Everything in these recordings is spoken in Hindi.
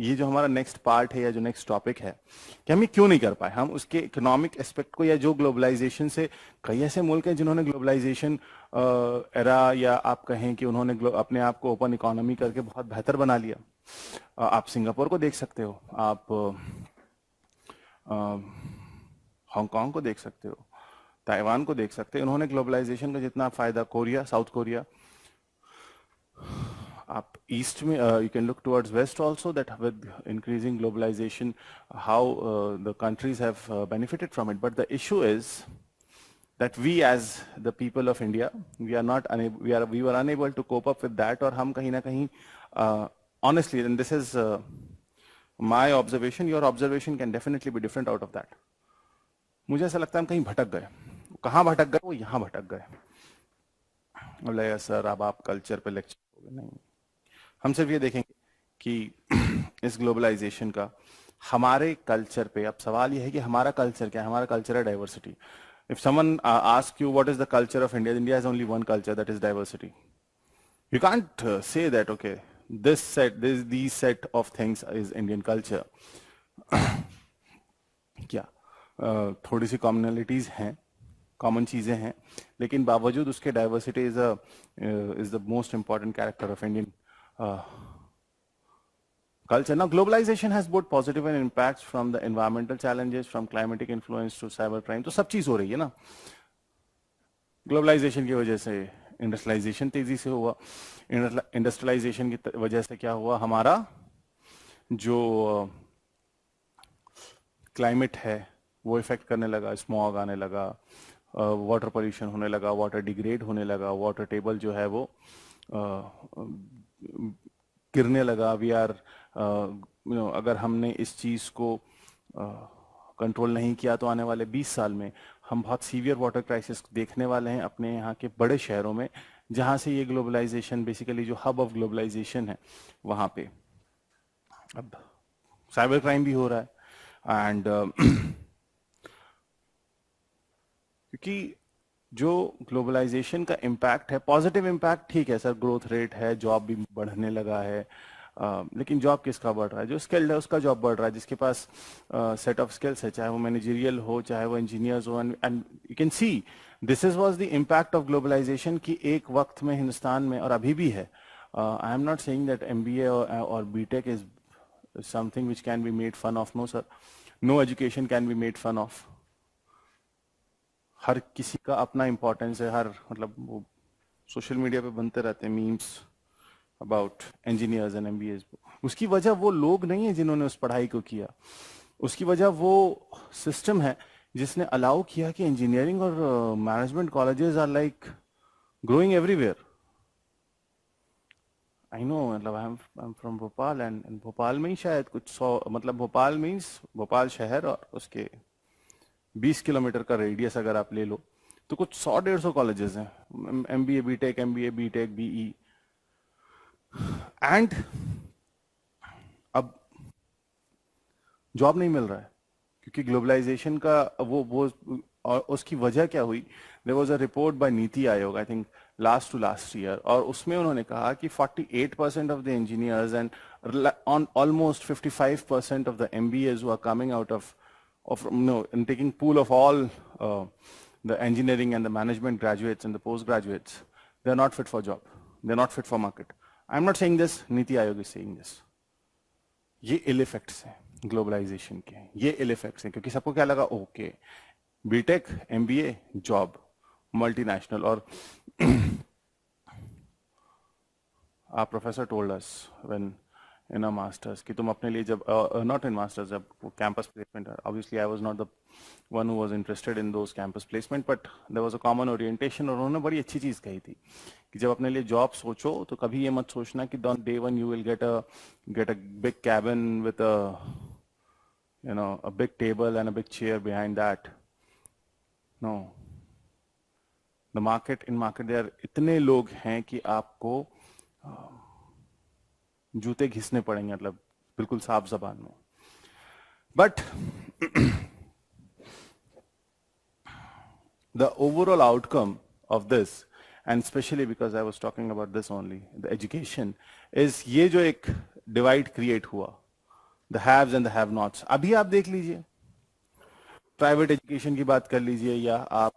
ये जो हमारा नेक्स्ट पार्ट है या जो नेक्स्ट टॉपिक है कि हम ये क्यों नहीं कर पाए, हम उसके इकोनॉमिक एस्पेक्ट को, या जो ग्लोबलाइजेशन से कई ऐसे मुल्क हैं जिन्होंने ग्लोबलाइजेशन एरा, या आप कहें कि उन्होंने अपने आप को ओपन इकोनॉमी करके बहुत बेहतर बना लिया। आप सिंगापुर को देख सकते हो, आप हांगकांग को देख सकते हो, ताइवान को देख सकते हो, उन्होंने ग्लोबलाइजेशन का जितना फायदा, कोरिया, साउथ कोरिया, आप ईस्ट में you can look towards west also, that with increasing globalisation how the countries have benefited from it. But the issue is that we as the people of India, we are not unable, we were unable to cope up with that, और हम कहीं ना कहीं honestly, and this is my observation, your observation can definitely be different out of that. मुझे ऐसा लगता है हम कहीं भटक गए। कहाँ भटक गए? वो यहाँ भटक गए। बोले सर अब आप कल्चर पे लेक्चर दोगे? नहीं, हम सिर्फ ये देखेंगे कि इस ग्लोबलाइजेशन का हमारे कल्चर पे, अब सवाल ये है कि हमारा कल्चर क्या है? हमारा कल्चर है diversity. If someone asks you what is the culture of India, India has only one culture, that is diversity. You can't say that, okay, these set of things is Indian culture. क्या थोड़ी सी commonalities हैं, common चीजें हैं, लेकिन बावजूद उसके diversity is the most important character of Indian culture. Now, globalization has both positive and impacts, from the environmental challenges, from climatic influence to cyber crime. तो सब चीज हो रही है ना। ग्लोबलाइजेशन की वजह से इंडस्ट्रियलाइजेशन तेजी से हुआ। इंडस्ट्रियलाइजेशन की वजह से क्या हुआ? हमारा जो क्लाइमेट है वो इफेक्ट करने लगा, स्मॉग आने लगा, वाटर पोल्यूशन होने लगा, वाटर डिग्रेड होने लगा, वाटर टेबल जो है वो गिरने लगा। वी आर अगर हमने इस चीज को कंट्रोल नहीं किया तो आने वाले 20 साल में हम बहुत सीवियर वाटर क्राइसिस देखने वाले हैं अपने यहाँ के बड़े शहरों में, जहां से ये ग्लोबलाइजेशन, बेसिकली जो हब ऑफ ग्लोबलाइजेशन है वहां पे अब साइबर क्राइम भी हो रहा है। एंड क्योंकि जो ग्लोबलाइजेशन का इम्पैक्ट है, पॉजिटिव इम्पैक्ट ठीक है सर, ग्रोथ रेट है, जॉब भी बढ़ने लगा है, लेकिन जॉब किसका बढ़ रहा है? जो स्किल्ड है उसका जॉब बढ़ रहा है, जिसके पास सेट ऑफ स्किल्स है, चाहे वो मैनेजरियल हो, चाहे वो इंजीनियर्स हो। And you can see this is was the impact of globalisation की एक वक्त में हिंदुस्तान में, और अभी भी है। I am not saying that MBA और BTech is something which can be made fun of. No sir, no education can be made fun of. हर किसी का अपना इंपॉर्टेंस है, हर मतलब वो सोशल मीडिया पे बनते रहते हैं memes about engineers and MBAs। उसकी वजह वो लोग नहीं है जिन्होंने उस पढ़ाई को किया, उसकी वजह वो सिस्टम है जिसने अलाउ किया कि इंजीनियरिंग और management colleges are like growing everywhere. I know, मतलब I am from Bhopal, and Bhopal में ही शायद कुछ 100, मतलब भोपाल मीन्स भोपाल शहर और उसके 20 किलोमीटर का रेडियस अगर आप ले लो तो कुछ 100-150 कॉलेजेस हैं, MBA BTech BE। एंड अब जॉब नहीं मिल रहा है क्योंकि ग्लोबलाइजेशन का वो और उसकी वजह क्या हुई? There was a report by NITI Aayog, I think last year, और उसमें उन्होंने कहा कि 48% of the engineers and on almost 55% of the MBAs who are coming out of and taking pool of all the engineering and the management graduates and the postgraduates, they are not fit for job, they are not fit for market. I am not saying this, Niti Aayog is saying this. ये ill effects हैं ग्लोबलाइजेशन के, ये इल इफेक्ट्स हैं। क्योंकि सबको क्या लगा, okay BTech MBA job multinational, और our professor told us when in a masters कि तुम अपने लिए जब not in masters, जब campus placement, obviously I was not the one who was interested in those campus placement, but there was a common orientation, और उन्होंने बड़ी अच्छी चीज कही थी कि जब अपने लिए जॉब सोचो तो कभी ये मत सोचना कि on day one you will get a big cabin with a big table and a big chair behind that. No, the market there इतने लोग हैं कि आपको जूते घिसने पड़ेंगे, मतलब बिल्कुल साफ जबान में। But the overall outcome of this, and specially because I was talking about this only, the education is, ये जो एक डिवाइड क्रिएट हुआ the haves and the have nots. अभी आप देख लीजिए, प्राइवेट एजुकेशन की बात कर लीजिए या आप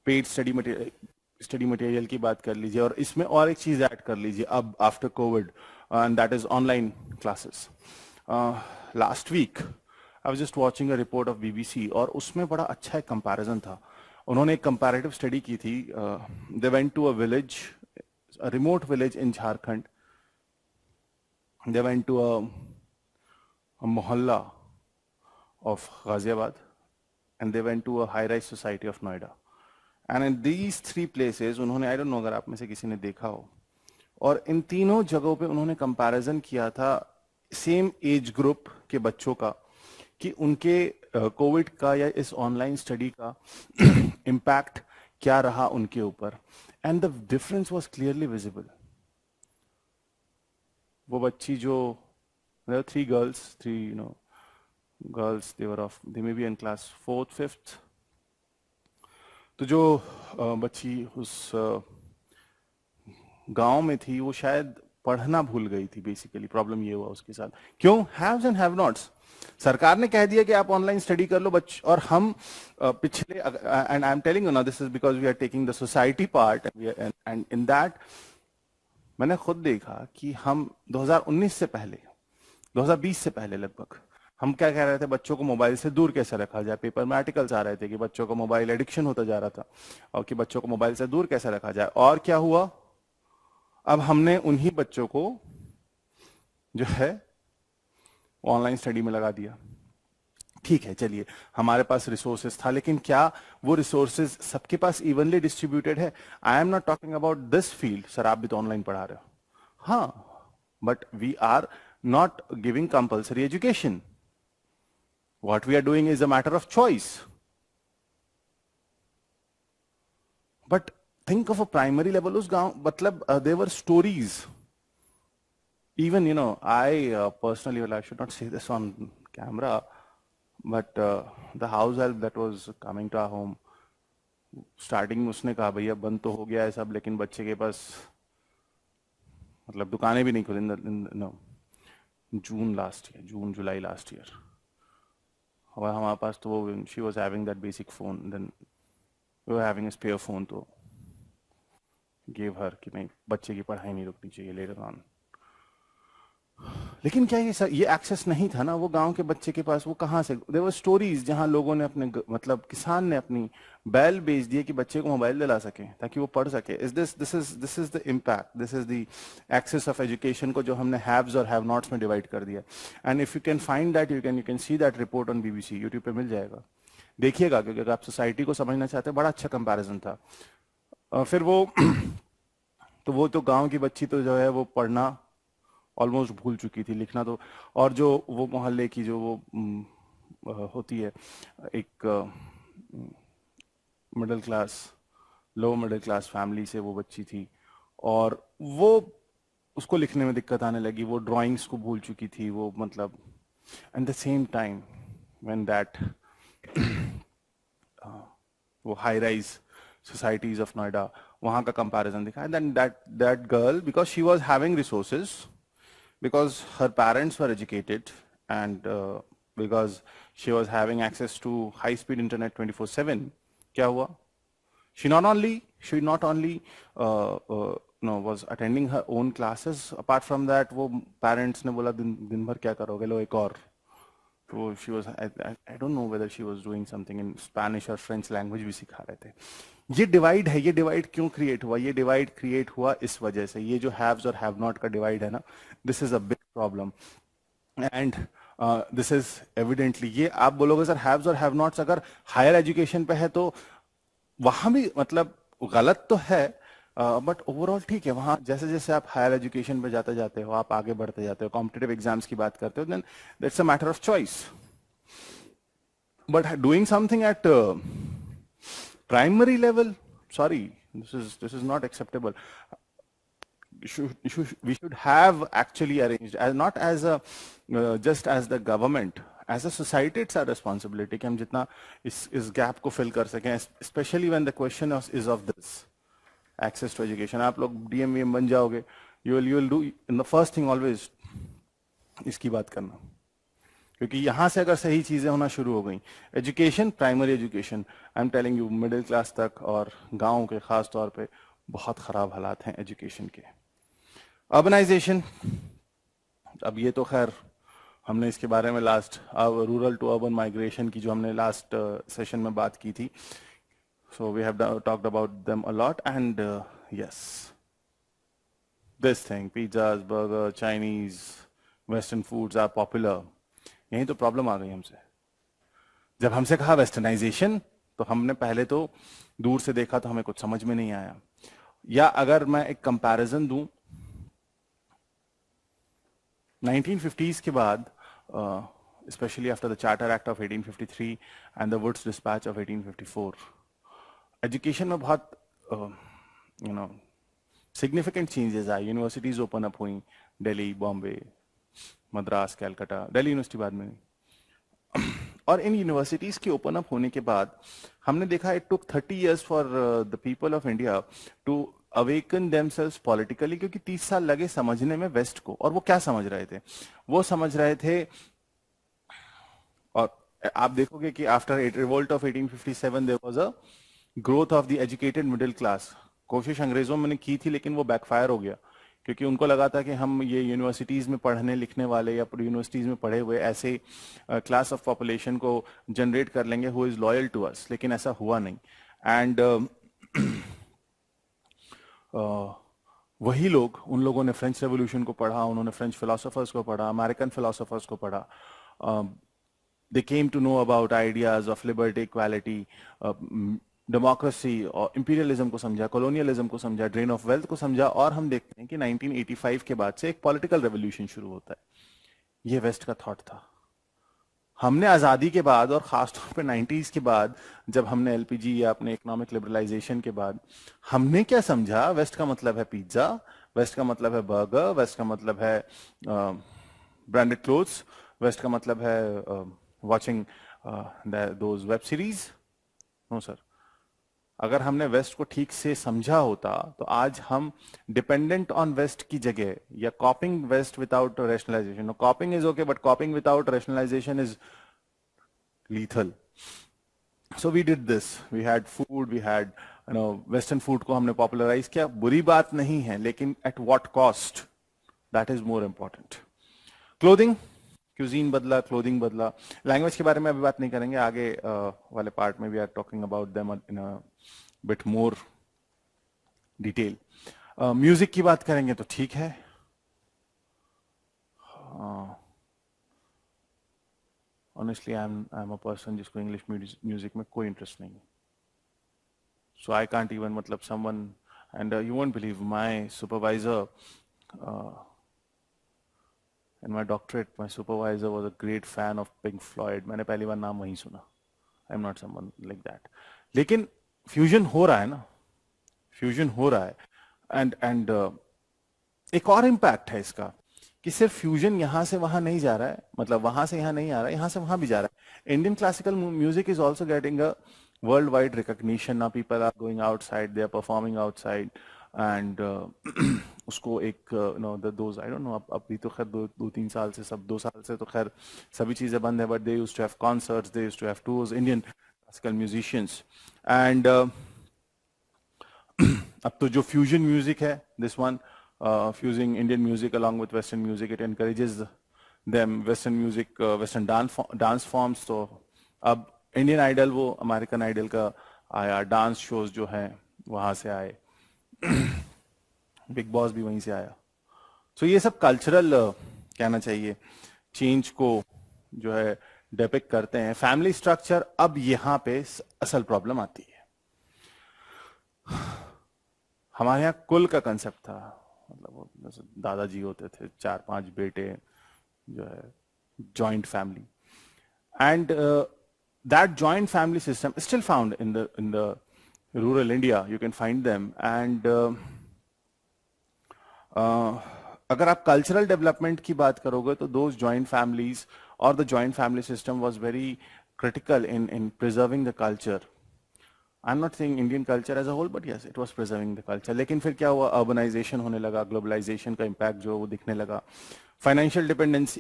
पेड स्टडी मटेरियल की बात कर लीजिए, और इसमें और एक चीज ऐड कर लीजिए अब after COVID, and that is online classes. Last week I was just watching a report of BBC, और उसमें बड़ा अच्छा एक कंपैरिजन था। उन्होंने एक कंपैरेटिव स्टडी की थी। They went to a village, a remote village in Jharkhand. They went to a mohalla of Ghaziabad, and they went to a high-rise society of Noida. And in these three places, उन्होंने, I don't know अगर आप में से किसी ने देखा हो, और इन तीनों जगहों पे उन्होंने कंपैरिजन किया था सेम एज ग्रुप के बच्चों का, कि उनके कोविड का या इस ऑनलाइन स्टडी का इम्पैक्ट क्या रहा उनके ऊपर, and the difference was clearly visible. वो बच्ची जो, three girls, girls, they may be in class 4th 5th, तो जो बच्ची उस गांव में थी वो शायद पढ़ना भूल गई थी। बेसिकली प्रॉब्लम ये हुआ उसके साथ। क्यों? Haves and have nots. सरकार ने कह दिया कि आप ऑनलाइन स्टडी कर लो बच्चे, और हम पिछले, and I am telling you ना, this is because we are taking the society part, and in that मैंने खुद देखा कि हम 2019 से पहले, 2020 से पहले लगभग, हम क्या कह रहे थे, बच्चों को मोबाइल से दूर कैसे रखा जाए। पेपर में आर्टिकल्स आ रहे थे कि बच्चों को मोबाइल एडिक्शन होता जा रहा था, और कि बच्चों को मोबाइल से दूर कैसे रखा जाए। और क्या हुआ? अब हमने उन्हीं बच्चों को जो है ऑनलाइन स्टडी में लगा दिया। ठीक है, चलिए, हमारे पास रिसोर्सेज था, लेकिन क्या वो रिसोर्सेज सबके पास इवनली डिस्ट्रीब्यूटेड है? I am not talking about this field. Sir आप भी तो ऑनलाइन पढ़ा रहे हो, हाँ, but we are not giving compulsory education. What we are doing is a matter of choice. But think of a primary level. उस गांव, मतलब there were stories. Even, I personally, well, I should not say this on camera, but the house help that was coming to our home, starting में उसने कहा भैया बंद तो हो गया है सब, लेकिन बच्चे के पास मतलब दुकानें भी नहीं खुली। June last year, June July last year, और हमारे पास तो वो, she was having that basic phone, then we were having a spare phone, तो गिव हर कि नहीं, बच्चे की पढ़ाई नहीं रुकनी चाहिए लेटर ऑन। लेकिन क्या ये एक्सेस नहीं था ना वो गांव के बच्चे के पास? वो कहाँ से? देयर वर स्टोरीज जहां लोगों ने अपने, मतलब किसान ने अपनी बैल बेच दिए कि बच्चे को मोबाइल दिला सके ताकि वो पढ़ सके। This is the impact, this is the access of education को जो हमने हैव्स और हैव नॉट्स में डिवाइड कर दिया। And if you can find that, you can see that report on BBC, YouTube पे मिल जाएगा, देखिएगा, क्योंकि अगर आप सोसाइटी को समझना चाहते हैं, बड़ा अच्छा कंपैरिजन था। फिर वो तो वो तो गांव की बच्ची तो जो है वो पढ़ना ऑलमोस्ट भूल चुकी थी, लिखना तो, और जो वो मोहल्ले की जो वो होती है एक middle class, low middle class family से वो बच्ची थी, और वो उसको लिखने में दिक्कत आने लगी, वो ड्राइंग्स को भूल चुकी थी, वो मतलब, at the same time when that वो high rise societies of Noida, वहां का कंपैरिजन दिखा, then that girl, because she was having resources, because her parents were educated, and because she was having access to high speed internet 24/7, क्या हुआ? She not only was attending her own classes, apart from that वो parents ने बोला दिन भर क्या करोगे, लो एक और। तो she was, I don't know whether she was doing something in Spanish or French language भी सिखा रहे थे। ये डिवाइड है, ये डिवाइड क्यों क्रिएट हुआ? ये डिवाइड क्रिएट हुआ इस वजह से, ये जो हैव्स और हैव नॉट का डिवाइड है ना, this is a big problem, and this is evidently, ये आप बोलोगे सर हैव्स और हैव नॉट्स अगर हायर एजुकेशन पे है तो वहां भी मतलब गलत तो है, बट ओवरऑल ठीक है। वहां जैसे जैसे आप हायर एजुकेशन पे जाते जाते हो, आप आगे बढ़ते जाते हो, कॉम्पिटिटिव एग्जाम्स की बात करते हो, then that's a matter of choice. But doing something at primary level, sorry, this is not acceptable. We should have actually arranged, as not as a just as the government, as a society, it's our responsibility कि हम जितना इस gap को fill कर सकें, especially when the question is of this access to education. आप लोग DMVM बन जाओगे, you will do in the first thing always इसकी बात करना, क्योंकि यहाँ से अगर सही चीजें होना शुरू हो गई, education, primary education, I am telling you, middle class तक और गाँव के खास तौर पे बहुत खराब हालात हैं एजुकेशन के। अर्बनाइजेशन, अब ये तो खैर हमने इसके बारे में last rural to urban migration की जो हमने लास्ट सेशन में बात की थी, so we have talked about them a lot, and yes, this thing, pizzas, burger, Chinese, western foods are popular. यही तो प्रॉब्लम आ गई हमसे। जब हमसे कहा वेस्टर्नाइजेशन तो हमने पहले तो दूर से देखा तो हमें कुछ समझ में नहीं आया। या अगर मैं एक कंपैरिजन दूं, 1950s के बाद, especially after the Charter Act of 1853 and the Woods Dispatch of 1854, education में बहुत सिग्निफिकेंट चेंजेस आए। यूनिवर्सिटीज ओपन अप हुई, दिल्ली, बॉम्बे, मद्रास, कलकत्ता, दिल्ली यूनिवर्सिटी बाद में। और इन यूनिवर्सिटीज के ओपन अप होने के बाद हमने देखा it took 30 years for the people of India to awaken themselves politically, क्योंकि 30 साल लगे समझने में वेस्ट को। और वो क्या समझ रहे थे? वो समझ रहे थे, और आप देखोगे कि after revolt of 1857 there was a growth of the educated middle class. कोशिश अंग्रेजों में की थी लेकिन वो बैकफायर हो गया, क्योंकि उनको लगा था कि हम ये यूनिवर्सिटीज में पढ़ने लिखने वाले या यूनिवर्सिटीज में पढ़े हुए ऐसे क्लास ऑफ पॉपुलेशन को जनरेट कर लेंगे who is loyal to us, लेकिन ऐसा हुआ नहीं। एंड वही लोग, उन लोगों ने फ्रेंच रेवोल्यूशन को पढ़ा, उन्होंने फ्रेंच फिलोसोफर्स को पढ़ा, अमेरिकन फिलोसोफर्स को पढ़ा, they came to know about ideas of liberty, equality, democracy और इंपीरियलिज्म को समझा, कॉलोनियलिज्म को समझा, ड्रेन ऑफ वेल्थ को समझा। और हम देखते हैं कि 1985 के बाद से एक पॉलिटिकल रेवोल्यूशन शुरू होता है। ये वेस्ट का थॉट था। हमने आजादी के बाद और खासतौर पे 90s के बाद, जब हमने एलपीजी या अपने इकोनॉमिक लिबरलाइजेशन के बाद, हमने क्या समझा? वेस्ट का मतलब है पिज्जा, वेस्ट का मतलब है बर्गर, वेस्ट का मतलब है ब्रांडेड क्लोथ्स, वेस्ट का मतलब है watching those web series. No sir, अगर हमने वेस्ट को ठीक से समझा होता तो आज हम डिपेंडेंट ऑन वेस्ट की जगह, या copying west without rationalisation, copying is okay but copying without rationalisation is lethal. So we did this, we had food, we had western food को हमने पॉपुलराइज किया। बुरी बात नहीं है, लेकिन at what cost, that is more important. Clothing, cuisine बदला, क्लोथिंग बदला। लैंग्वेज के बारे में अभी बात नहीं करेंगे, आगे वाले पार्ट में we are talking about them in a bit more detail. Music की बात करेंगे तो ठीक है, honestly I am a person जिसको इंग्लिश म्यूजिक में कोई इंटरेस्ट नहीं है। सो आई कांट इवन, मतलब someone, and you won't believe, my supervisor in my doctorate, my supervisor was a great fan of Pink Floyd. मैंने पहली बार नाम वहीं सुना। I am not someone like that. लेकिन फ्यूजन हो रहा है ना, फ्यूजन हो रहा है। एंड एक और इम्पैक्ट है इसका कि सिर्फ फ्यूजन यहां से वहां नहीं जा रहा है, मतलब वहां से यहां नहीं आ रहा है, यहां से वहां भी जा रहा है। Indian classical music is also getting a world wide recognition. Now people are going outside, they are performing outside, and उसको एक दोज, आई डोंट नो, अभी तो खैर 2-3 साल से, सब 2 साल से तो खैर सभी चीजें बंद है, but they used to have concerts, they used to have tours, Indian classical musicians. And अब तो जो फ्यूजन म्यूजिक है, this one, fusing Indian music along with western music, it encourages them, western music, western dance forms। तो अब इंडियन आइडल, वो अमेरिकन आइडल का आया, डांस शोज जो हैं वहां से आए, बिग बॉस भी वहीं से आया। सो ये सब कल्चरल कहना चाहिए चेंज को जो है डिपिक्ट करते हैं। फैमिली स्ट्रक्चर, अब यहां पे असल प्रॉब्लम आती है। हमारे यहाँ कुल का कंसेप्ट था, मतलब जैसे दादाजी होते थे, 4-5 बेटे, जो है joint family, and that joint family system still found in the rural India, you can find them. And अगर आप कल्चरल डेवलपमेंट की बात करोगे तो दोज जॉइंट फैमिलीज और the joint family system was very critical in preserving the culture. I'm not saying Indian culture as a whole, but yes, it was preserving the culture. लेकिन फिर क्या हुआ, urbanization होने लगा, globalization का impact जो वो दिखने लगा, financial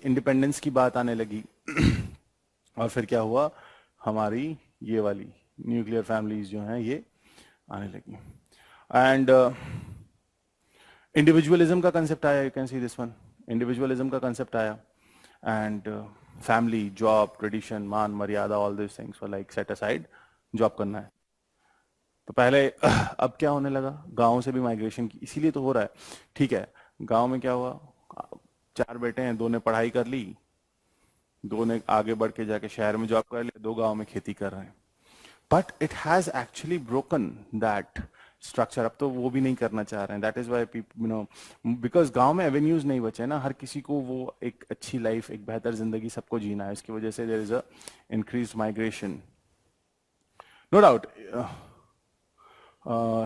independence की बात आने लगी। और फिर क्या हुआ, हमारी ये वाली न्यूक्लियर फैमिलीज जो हैं ये आने लगी। एंड इंडिविजुअलिज्म का कंसेप्ट आया, you can see this one, individualism का कंसेप्ट आया। एंड फैमिली, जॉब, ट्रेडिशन, मान मर्यादा, all this things were like set aside, job करना है। तो पहले अब क्या होने लगा, गांव से भी माइग्रेशन की, इसीलिए तो हो रहा है। ठीक है, गांव में क्या हुआ, 4 बेटे हैं, 2 ने पढ़ाई कर ली, 2 ने आगे बढ़ के जाके शहर में जॉब कर लिया, 2 गांव में खेती कर रहे हैं। But it has actually broken that structure. अब तो वो भी नहीं करना चाह रहे हैं। That is why people, you know, because गांव में एवेन्यूज नहीं बचे ना, हर किसी को वो एक अच्छी लाइफ, एक बेहतर जिंदगी सबको जीना है, इसकी वजह से there is a increase migration, no doubt,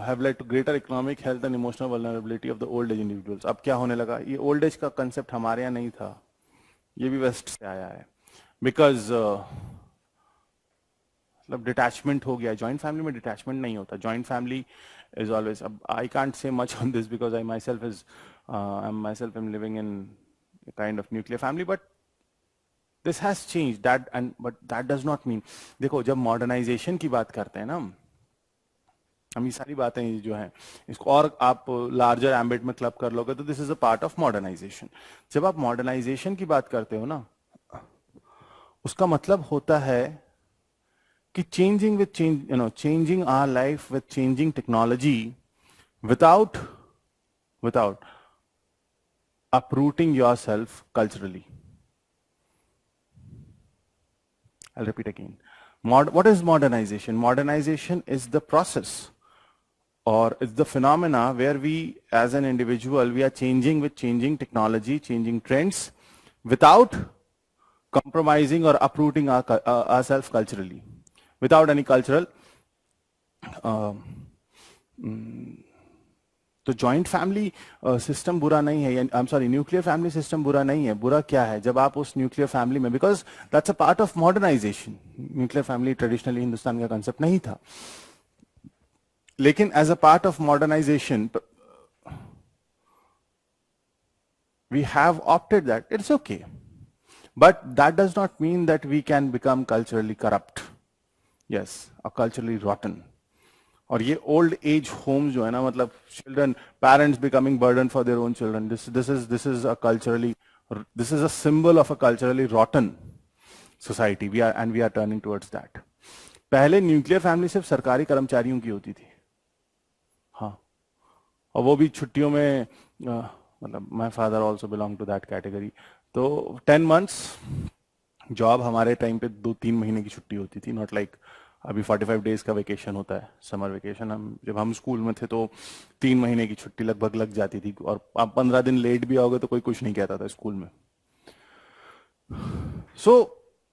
have led to greater economic, health and emotional vulnerability of the old age individuals. अब क्या होने लगा, ये ओल्ड एज का कंसेप्ट हमारे यहाँ नहीं था, ये भी वेस्ट से आया है। बिकॉज मतलब डिटैचमेंट हो गया, जॉइंट फैमिली में डिटैचमेंट नहीं होता, जॉइंट फैमिली इज ऑलवेज, अब I can't say much on this because I myself am living in kind of nuclear family, but this has change that, and but that does not mean, देखो जब मॉडर्नाइजेशन की बात करते हैं ना हम ये सारी बातें जो हैं इसको और आप लार्जर एम्बिट में क्लब कर लोगे तो this is a part of modernisation. जब आप मॉडर्नाइजेशन की बात करते हो ना, उसका मतलब होता है कि changing with change, you know, changing our life with changing technology without without uprooting yourself culturally. I'll repeat again. What is modernization? Modernization is the process, or it's the phenomena where we as an individual we are changing with changing technology, changing trends without compromising or uprooting ourselves culturally, without any cultural तो जॉइंट फैमिली सिस्टम बुरा नहीं है, I am sorry, nuclear family system बुरा नहीं है। बुरा क्या है, जब आप उस न्यूक्लियर फैमिली में, because that's a part of modernisation, nuclear family traditionally Hindustan का कंसेप्ट नहीं था, लेकिन as a part of modernisation we have opted that, it's okay, but that does not mean that we can become culturally corrupt, yes, or culturally rotten. और ये ओल्ड एज होम्स जो है ना, मतलब children, parents becoming burden for their own children, this is a culturally, this is a symbol of a culturally rotten society, we are and we are turning towards that. पहले न्यूक्लियर फैमिली सिर्फ सरकारी कर्मचारियों की होती थी, हाँ, और वो भी छुट्टियों में, मतलब my father also belong to that category, तो 10 months जॉब, हमारे टाइम पे 2-3 महीने की छुट्टी होती थी, नॉट लाइक अभी 45 days का वेकेशन होता है, समर वेकेशन। हम जब हम स्कूल में थे तो 3 महीने की छुट्टी लगभग लग जाती थी, और आप 15 दिन लेट भी आओगे तो कोई कुछ नहीं कहता था स्कूल में। सो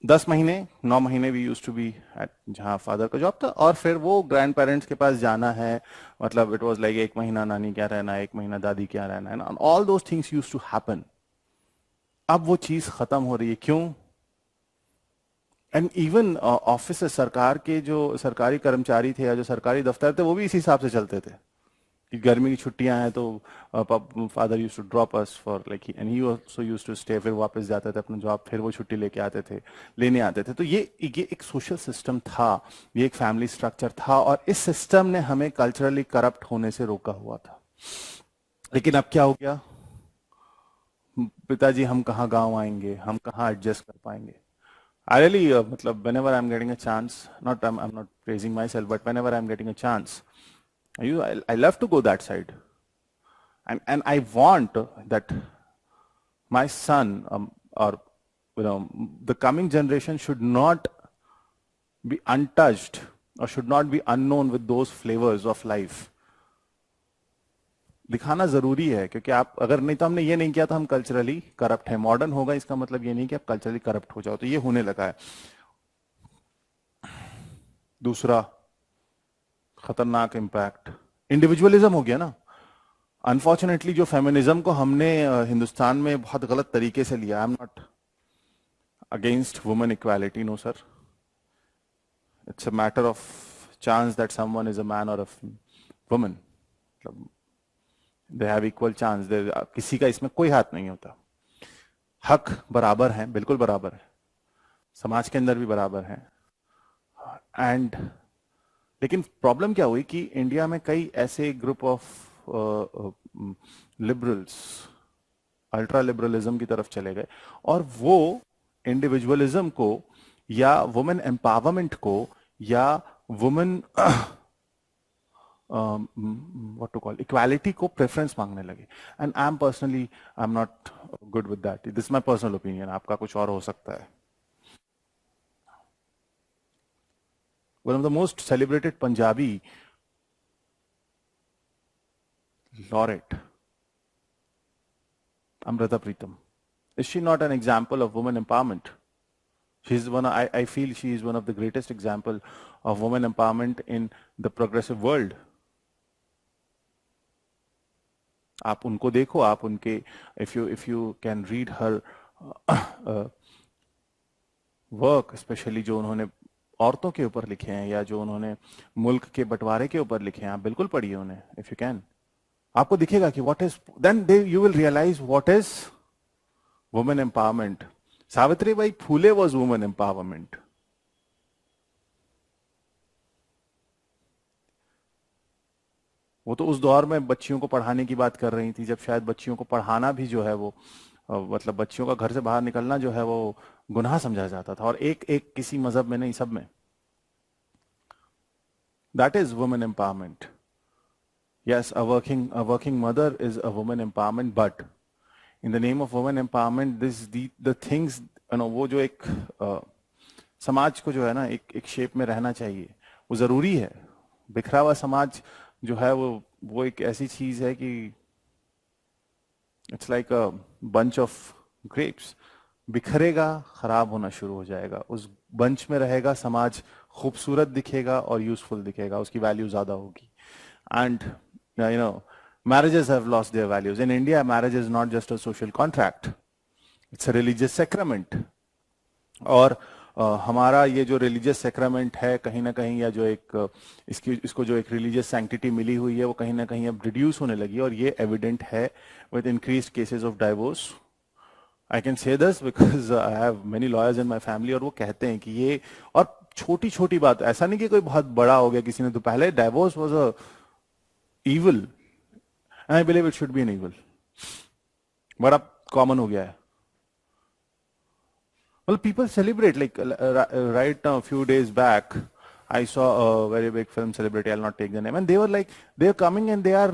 10 महीने, 9 महीने we use to be at जहाँ फादर का जॉब था, और फिर वो ग्रैंड पेरेंट्स के पास जाना है, मतलब इट वॉज लाइक 1 महीना नानी क्या रहना है, 1 महीना दादी क्या रहना है, all those things use to happen. अब वो चीज खत्म हो रही है, क्यों? एंड इवन ऑफिस, सरकार के जो सरकारी कर्मचारी थे या जो सरकारी दफ्तर थे वो भी इसी हिसाब से चलते थे कि गर्मी की छुट्टियां हैं तो father used to drop us for like, and he also used to stay, फिर वापस जाते थे अपना जॉब, फिर वो छुट्टी लेके आते थे, लेने आते थे। तो ये एक सोशल सिस्टम था, ये एक फैमिली स्ट्रक्चर था, और इस सिस्टम ने हमें कल्चरली करप्ट होने से रोका हुआ था। लेकिन अब क्या हो गया, पिताजी हम कहाँ गाँव आएंगे, हम कहाँ एडजस्ट कर पाएंगे। I really, matlab, whenever I'm getting a chance, I'm not praising myself, but whenever I'm getting a chance, I love to go that side, and I want that my son, or you know, the coming generation should not be untouched or should not be unknown with those flavors of life. दिखाना जरूरी है, क्योंकि आप अगर नहीं, तो हमने ये नहीं किया तो हम कल्चरली करप्ट है। मॉडर्न होगा इसका मतलब ये नहीं कि आप कल्चरली करप्ट हो जाओ, तो ये होने लगा है। दूसरा खतरनाक इंपैक्ट इंडिविजुअलिज्म हो गया ना। अनफॉर्चुनेटली जो फेमिनिज्म को हमने हिंदुस्तान में बहुत गलत तरीके से लिया, I am not against women equality, no sir, it's a matter of chance that someone is a man और अ वुमेन, मतलब दे हैव इक्वल चांस, किसी का इसमें कोई हाथ नहीं होता, हक बराबर है, बिल्कुल बराबर है, समाज के अंदर भी बराबर हैं। एंड लेकिन प्रॉब्लम क्या हुई कि इंडिया में कई ऐसे group of liberals ultra liberalism की तरफ चले गए और वो इंडिविजुअलिज्म को या वुमेन एम्पावरमेंट को या women what to call equality को प्रेफरेंस मांगने लगे। And I am personally I am not good with that. This my personal opinion, आपका कुछ और हो सकता है। One of the most celebrated Punjabi laureate, Amrita Pritam, is she not an example of women empowerment? She's one. I feel she is one of the greatest example of women empowerment in the progressive world. आप उनको देखो, आप उनके if you can read her work, especially जो उन्होंने औरतों के ऊपर लिखे हैं या जो उन्होंने मुल्क के बंटवारे के ऊपर लिखे हैं, आप बिल्कुल पढ़िए उन्हें if you can. आपको दिखेगा कि what is, then you will realize what is women empowerment. Savitribai Phule was women empowerment. वो तो उस दौर में बच्चियों को पढ़ाने की बात कर रही थी जब शायद बच्चियों को पढ़ाना भी जो है वो मतलब बच्चियों का घर से बाहर निकलना जो है वो गुनाह समझा जाता था, और एक एक किसी मजहब में नहीं, सब में। That is women empowerment. Yes, a working mother is a woman empowerment, but in the name of women empowerment, the things, वो जो एक समाज को जो है ना एक शेप में रहना चाहिए, वो जरूरी है। बिखरा हुआ समाज जो है वो एक ऐसी चीज है कि it's like a bunch of grapes, बिखरेगा, खराब होना शुरू हो जाएगा। उस बंच में रहेगा समाज, खूबसूरत दिखेगा और यूजफुल दिखेगा, उसकी वैल्यू ज्यादा होगी। And marriages have lost their values. In India, marriage is not just a social contract, it's a religious sacrament. और हमारा ये जो रिलीजियस सेक्रामेंट है कहीं ना कहीं, या जो एक इसको जो एक रिलीजियस सैंक्टिटी मिली हुई है, वो कहीं ना कहीं अब रिड्यूस होने लगी, और ये एविडेंट है with increased cases of divorce. I can say this because I have many lawyers in my family, और वो कहते हैं कि ये, और छोटी छोटी बात, ऐसा नहीं कि कोई बहुत बड़ा हो गया किसी ने, तो पहले divorce was a evil, and I believe it should be an evil, but अब common हो गया है। Well, people celebrate, like right now, a few days back, I saw a very big film celebrity, I'll not take the name, and they were like, they are coming and they are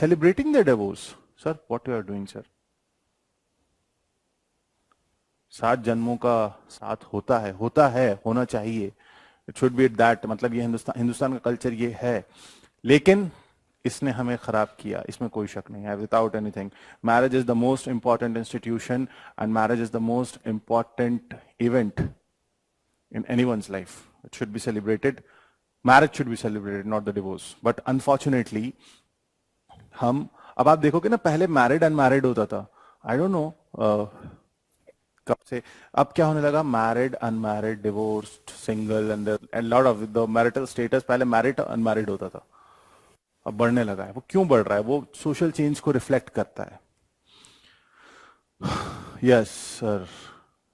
celebrating their divorce. Sir, what you are doing, sir? 7 जन्मों का साथ होता है, होना चाहिए, it should be that, मतलब ये हिंदुस्तान का कल्चर ये है, लेकिन इसने हमें खराब किया, इसमें कोई शक नहीं है। Without anything, marriage is the most important institution and marriage is the most important event in anyone's life. It should be celebrated, marriage should be celebrated, not the divorce. But unfortunately हम, अब आप देखोगे ना, पहले मैरिड अनमैरिड होता था, आई डोंट नो कब से, अब क्या होने लगा, married unmarried, divorced, single, and lot of the marital status, पहले मैरिड अनमैरिड होता था, अब बढ़ने लगा है। वो क्यों बढ़ रहा है? वो सोशल चेंज को रिफ्लेक्ट करता है। यस सर,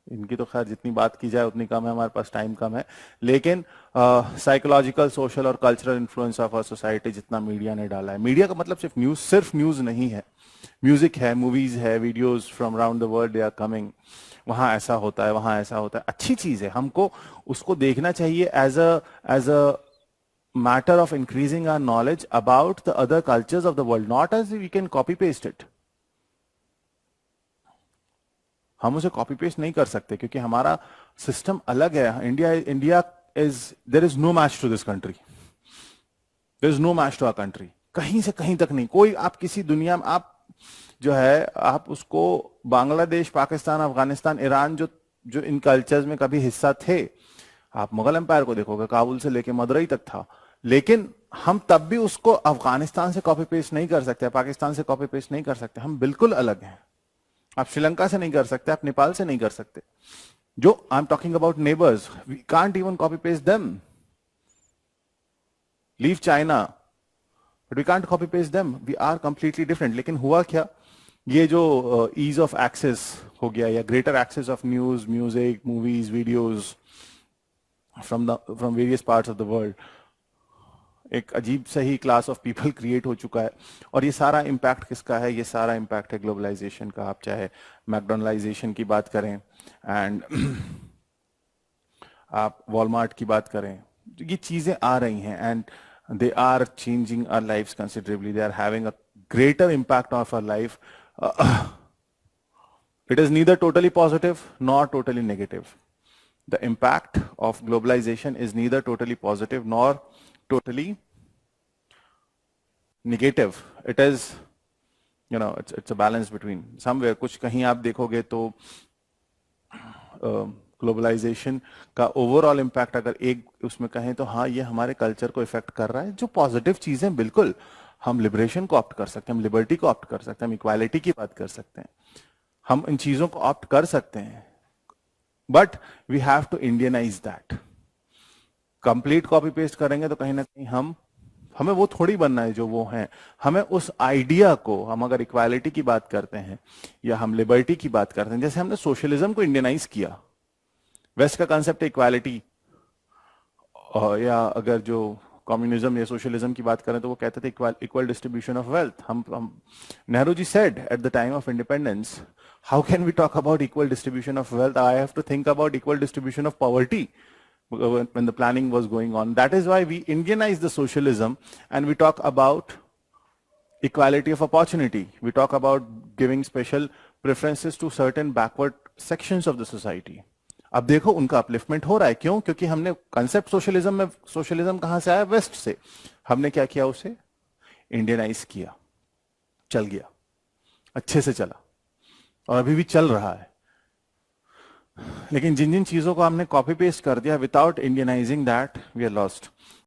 इनकी तो खैर जितनी बात की जाए उतनी कम है, हमारे पास टाइम कम है, लेकिन साइकोलॉजिकल, सोशल और cultural influence of our society जितना मीडिया ने डाला है, मीडिया का मतलब सिर्फ न्यूज नहीं है, म्यूजिक है, मूवीज है, videos from around the world they are coming, वहां ऐसा होता है, वहां ऐसा होता है, अच्छी चीज है, हमको उसको देखना चाहिए as a matter of increasing our knowledge about the other cultures of the world, not as we can copy paste it. हम उसे कॉपी पेस्ट नहीं कर सकते क्योंकि हमारा सिस्टम अलग है। India is, there is no match to this country, there is no match to our country, कहीं से कहीं तक नहीं। कोई, आप किसी दुनिया में, आप जो है, आप उसको बांग्लादेश, पाकिस्तान, अफगानिस्तान, ईरान, जो इन कल्चर्स में कभी हिस्सा थे, आप मुगल एम्पायर को देखोगे, काबुल से लेके मदुरई तक था, लेकिन हम तब भी उसको अफगानिस्तान से कॉपी पेस्ट नहीं कर सकते, पाकिस्तान से कॉपी पेस्ट नहीं कर सकते, हम बिल्कुल अलग हैं। आप श्रीलंका से नहीं कर सकते, आप नेपाल से नहीं कर सकते, जो I am talking about neighbours, we can't even copy paste them. Leave China, but we can't copy paste them, we are completely different. लेकिन हुआ क्या, ये जो ईज ऑफ एक्सेस हो गया, या greater access of news, music, movies, videos from various parts of the world, एक अजीब सा ही क्लास ऑफ पीपल क्रिएट हो चुका है। और ये सारा इम्पैक्ट किसका है? ये सारा इम्पैक्ट है ग्लोबलाइजेशन का। आप चाहे मैकडोनलाइजेशन की बात करें एंड आप वॉलमार्ट की बात करें, ये चीजें आ रही हैं and they are changing our lives considerably, they are having a greater impact of our life. It is neither totally positive nor totally negative. The impact of globalization is neither totally positive nor totally negative. It is, it's a balance between somewhere. कुछ कहीं आप देखोगे तो ग्लोबलाइजेशन का ओवरऑल इम्पैक्ट अगर एक उसमें कहें तो हाँ, ये हमारे कल्चर को इफेक्ट कर रहा है। जो पॉजिटिव चीजें, बिल्कुल हम लिबरेशन को ऑप्ट कर सकते हैं, हम लिबर्टी को ऑप्ट कर सकते हैं, हम इक्वालिटी की बात कर सकते हैं, हम इन चीजों को ऑप्ट कर सकते हैं, but we have to Indianise that. Complete copy paste करेंगे तो कहीं ना कहीं हमें वो थोड़ी बनना है जो वो है। हमें उस आइडिया को, हम अगर इक्वालिटी की बात करते हैं या हम लिबर्टी की बात करते हैं, जैसे हमने सोशलिज्म को इंडियनाइज किया, वेस्ट का कंसेप्ट है इक्वालिटी, या अगर जो कम्युनिज्म या सोशलिज्म की बात करें तो वो कहते थे इक्वल डिस्ट्रीब्यूशन ऑफ वेल्थ। हम Nehru ji said at the time of independence, how can we talk about equal distribution of wealth? I have to think about equal distribution of poverty when the planning was going on. That is why we Indianize the socialism and we talk about equality of opportunity. We talk about giving special preferences to certain backward sections of the society. अब देखो उनका अपलिफ्टमेंट हो रहा है। क्यों? क्योंकि हमने कंसेप्ट सोशलिज्म में, सोशलिज्म कहां से आया? वेस्ट से। हमने क्या किया? उसे इंडियनाइज किया, चल गया, अच्छे से चला और अभी भी चल रहा है। लेकिन जिन जिन चीजों को हमने कॉपी पेस्ट कर दिया without Indianising that, we are lost.